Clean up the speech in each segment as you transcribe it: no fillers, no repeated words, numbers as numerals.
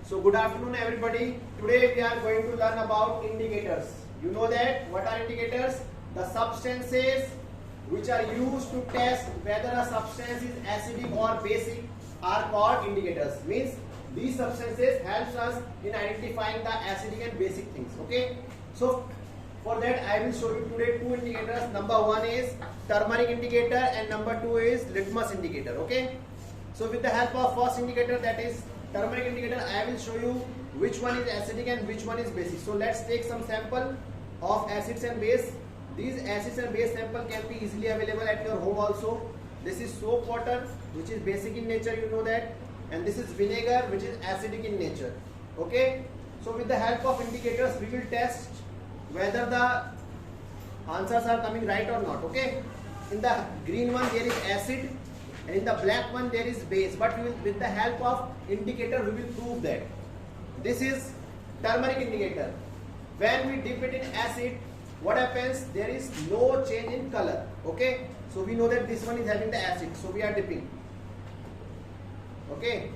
So good afternoon everybody. Today we are going to learn about indicators. You know that what are indicators? The substances which are used to test whether a substance is acidic or basic are called indicators. Means these substances helps us in identifying the acidic and basic things. Okay. So for that I will show you today two indicators. Number one is turmeric indicator and number two is litmus indicator. Okay. So with the help of first indicator, that is turmeric indicator, I will show you which one is acidic and which one is basic. So let's take some sample of acids and base. These acids and base sample can be easily available at your home also. This is soap water, which is basic in nature, you know that, and this is vinegar, which is acidic in nature. Okay. So with the help of indicators, we will test whether the answers are coming right or not. Okay. In the green one there is acid, and in the black one there is base, but we will, with the help of indicator, we will prove that. This is turmeric indicator. When we dip it in acid, what happens? There is no change in color. Okay, so we know that this one is having the acid, so we are dipping. Okay,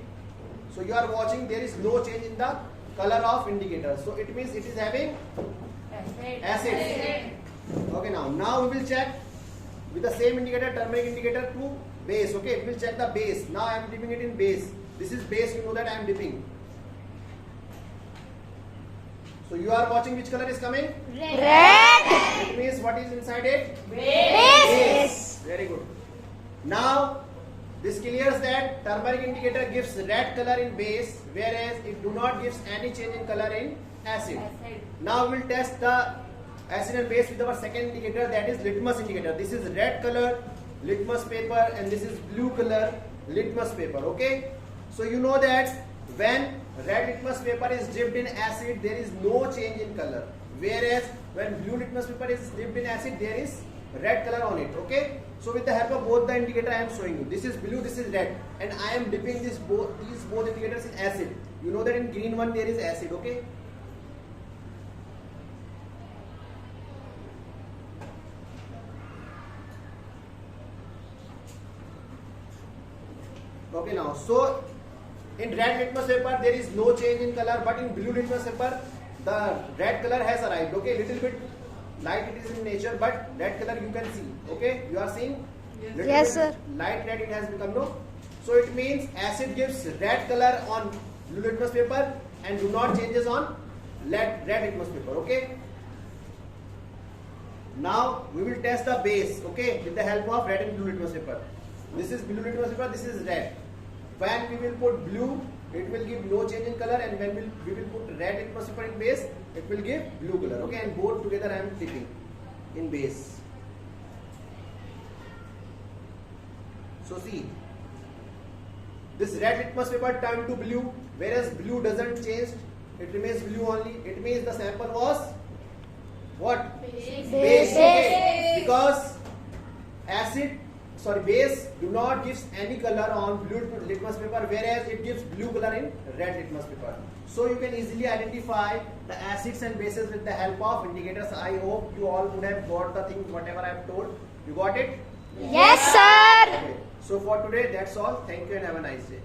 so you are watching, there is no change in the color of indicator, so it means it is having acid. Okay, now we will check with the same indicator, turmeric indicator, to base. Okay, we will check the base. Now I am dipping it in base. This is base, you know that I am dipping. So you are watching which color is coming? Red. It means what is inside it? Base. Very good. Now this clears that turmeric indicator gives red color in base, whereas it do not gives any change in color in acid. Now we will test the acid and base with our second indicator, that is litmus indicator. This is red color litmus paper and this is blue color litmus paper. Okay, so you know that when red litmus paper is dipped in acid, there is no change in color, whereas when blue litmus paper is dipped in acid, there is red color on it. Okay, so with the help of both the indicator I am showing you, this is blue, this is red, and I am dipping these both indicators in acid. You know that in green one there is acid. Okay, okay, now so in red litmus paper there is no change in color, but in blue litmus paper the red color has arrived. Okay, little bit light it is in nature, but red color you can see. Okay, you are seeing? Yes, sir. Light red it has become, no? So it means acid gives red color on blue litmus paper and do not changes on red litmus paper. Okay, now we will test the base. Okay, with the help of red and blue litmus paper. This is blue litmus paper, this is red. When we will put blue, it will give no change in color, and when we will put red litmus paper in base, it will give blue color. Okay, and both together I am dipping in base. So see, this red litmus paper turned to blue, whereas blue doesn't change, it remains blue only. It means the sample was what? Base. Okay, because base do not gives any color on blue litmus paper, whereas it gives blue color in red litmus paper. So you can easily identify the acids and bases with the help of indicators. I hope you all would have got the things whatever I have told. You got it? Yes, sir. Okay. So for today that's all. Thank you and have a nice day.